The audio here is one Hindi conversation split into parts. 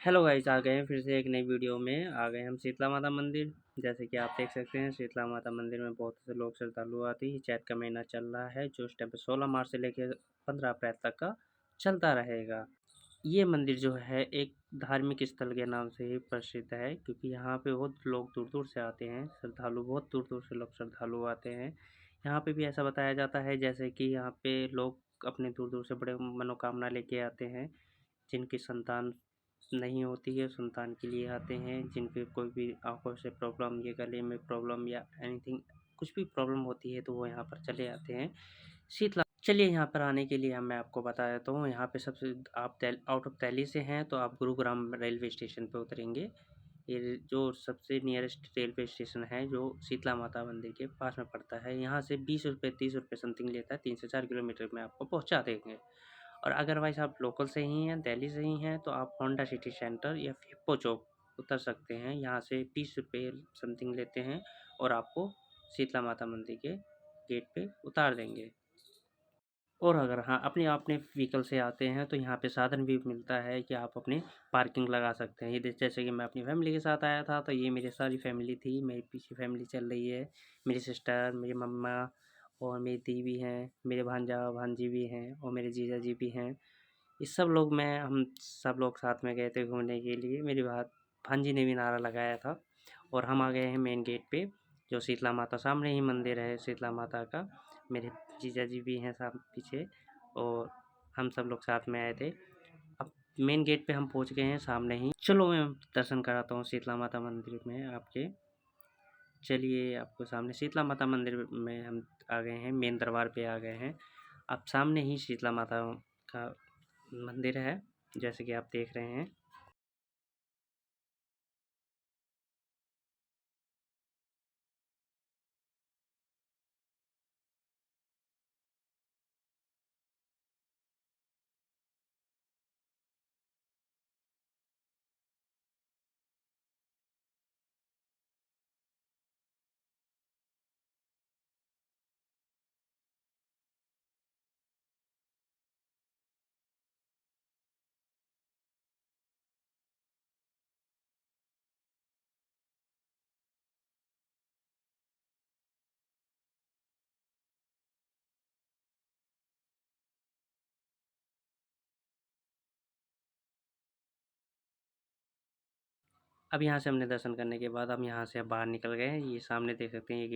हेलो गाइस, आ गए हैं फिर से एक नई वीडियो में। आ गए हम शीतला माता मंदिर। जैसे कि आप देख सकते हैं, शीतला माता मंदिर में बहुत से लोग श्रद्धालु आते हैं। चैत का महीना चल रहा है, जो इस टाइम पे 16 मार्च से लेकर 15 अप्रैल तक का चलता रहेगा। ये मंदिर जो है एक धार्मिक स्थल के नाम से ही प्रसिद्ध है, क्योंकि यहाँ पे बहुत लोग दूर दूर से आते हैं। श्रद्धालु बहुत दूर दूर से लोग श्रद्धालु आते हैं। यहाँ पे भी ऐसा बताया जाता है जैसे कि यहाँ पे लोग अपने दूर दूर से बड़े मनोकामना लेके आते हैं। जिनकी संतान नहीं होती है, संतान के लिए आते हैं। जिनके कोई भी आँखों से प्रॉब्लम या गले में प्रॉब्लम या एनीथिंग कुछ भी प्रॉब्लम होती है, तो वो यहाँ पर चले आते हैं शीतला। चलिए, यहाँ पर आने के लिए मैं आपको बता देता हूँ। यहाँ पे सबसे आप आउट ऑफ दिल्ली से हैं तो आप गुरुग्राम रेलवे स्टेशन पे उतरेंगे। ये जो सबसे नियरेस्ट रेलवे स्टेशन है, जो शीतला माता मंदिर के पास में पड़ता है। यहाँ से 20 रुपये 30 रुपये समथिंग लेता है। 3 से 4 किलोमीटर में आपको पहुँचा देंगे। और अदरवाइज़ आप लोकल से ही हैं, दिल्ली से ही हैं, तो आप होंडा सिटी सेंटर या फिर हिप्पो चौक उतर सकते हैं। यहाँ से 20 रुपये समथिंग लेते हैं और आपको शीतला माता मंदिर के गेट पे उतार देंगे। और अगर हाँ, अपने अपने व्हीकल से आते हैं तो यहाँ पे साधन भी मिलता है कि आप अपनी पार्किंग लगा सकते हैं। ये जैसे कि मैं अपनी फैमिली के साथ आया था, तो ये मेरी सारी फैमिली थी। मेरी पीछे फैमिली चल रही है, मेरी सिस्टर, मेरी मम्मा और मेरी दी भी हैं, मेरे भांजा भांजी भी हैं और मेरे जीजा जी भी हैं। ये सब लोग हम सब लोग साथ में गए थे घूमने के लिए। मेरी भांजी ने भी नारा लगाया था और हम आ गए हैं मेन गेट पे, जो शीतला माता सामने ही मंदिर है शीतला माता का। मेरे जीजा जी भी हैं साथ पीछे और हम सब लोग साथ में आए थे। अब मेन गेट पे हम पहुंच गए हैं सामने ही। चलो, मैं दर्शन कराता हूँ शीतला माता मंदिर में आपके। चलिए, आपको सामने शीतला माता मंदिर में हम आ गए हैं, मेन दरबार पे आ गए हैं। अब सामने ही शीतला माता का मंदिर है, जैसे कि आप देख रहे हैं। अब यहाँ से हमने दर्शन करने के बाद हम यहाँ से बाहर निकल गए हैं। ये सामने देख सकते हैं, ये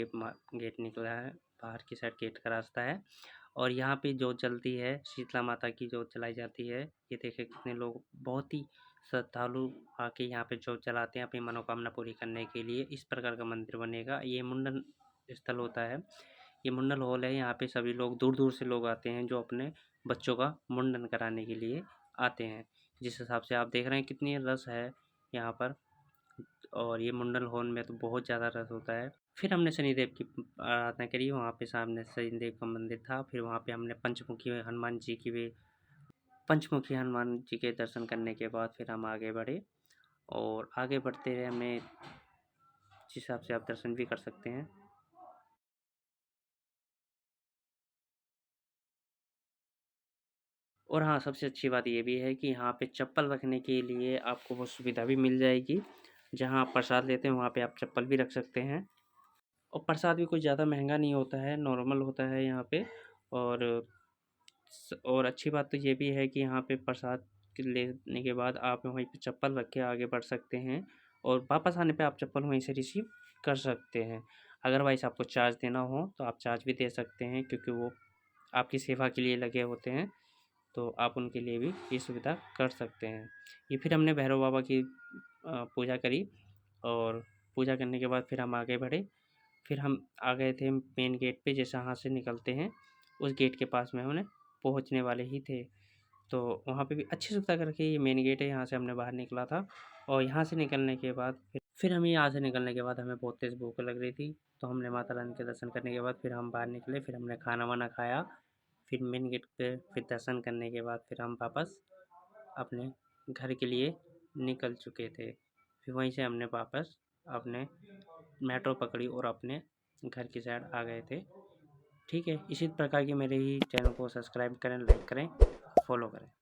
गेट निकला है, बाहर की साइड गेट का रास्ता है। और यहाँ पे जोत जलती है, शीतला माता की जोत जलाई जाती है। ये देखे कितने लोग, बहुत ही श्रद्धालु आके यहाँ पे जोत जलाते हैं अपनी मनोकामना पूरी करने के लिए। इस प्रकार का मंदिर बनेगा। ये मुंडन स्थल होता है, ये मुंडन हॉल है। यहाँ पे सभी लोग दूर दूर से लोग आते हैं, जो अपने बच्चों का मुंडन कराने के लिए आते हैं। जिस हिसाब से आप देख रहे हैं कितनी रस है यहाँ पर। और ये मुंडन हॉल में तो बहुत ज़्यादा रस होता है। फिर हमने शनिदेव की आराधना करी। वहाँ पे सामने शनिदेव का मंदिर था। फिर वहाँ पे हमने पंचमुखी हनुमान जी के दर्शन करने के बाद फिर हम आगे बढ़े। और आगे बढ़ते रहे, हमें जिस हिसाब से आप दर्शन भी कर सकते हैं। और हाँ, सबसे अच्छी बात ये भी है कि यहाँ पे चप्पल रखने के लिए आपको वो सुविधा भी मिल जाएगी। जहाँ आप प्रसाद लेते हैं वहाँ पे आप चप्पल भी रख सकते हैं। और प्रसाद भी कुछ ज़्यादा महंगा नहीं होता है, नॉर्मल होता है यहाँ पे। और और अच्छी बात तो ये भी है कि यहाँ पे प्रसाद लेने के बाद आप वहीं पे चप्पल रख के आगे बढ़ सकते हैं और वापस आने पे आप चप्पल वहीं से रिसीव कर सकते हैं। अदरवाइज़ आपको चार्ज देना हो तो आप चार्ज भी दे सकते हैं, क्योंकि वो आपकी सेवा के लिए लगे होते हैं, तो आप उनके लिए भी ये सुविधा कर सकते हैं। ये फिर हमने भैरव बाबा की पूजा करी और पूजा करने के बाद फिर हम आगे बढ़े। फिर हम आ गए थे मेन गेट पे। जैसे यहाँ से निकलते हैं, उस गेट के पास में हमने पहुँचने वाले ही थे। तो वहाँ पे भी अच्छी सुविधा करके, ये मेन गेट है, यहाँ से हमने बाहर निकला था। और यहाँ से निकलने के बाद फिर हमें यहाँ से निकलने के बाद हमें बहुत तेज़ भूख लग रही थी। तो हमने माता रानी के दर्शन करने के बाद फिर हम बाहर निकले। फिर हमने खाना वाना खाया। फिर मेन गेट पे फिर दर्शन करने के बाद फिर हम वापस अपने घर के लिए निकल चुके थे। फिर वहीं से हमने वापस अपने मेट्रो पकड़ी और अपने घर की साइड आ गए थे। ठीक है, इसी प्रकार के मेरे ही चैनल को सब्सक्राइब करें, लाइक करें, फॉलो करें।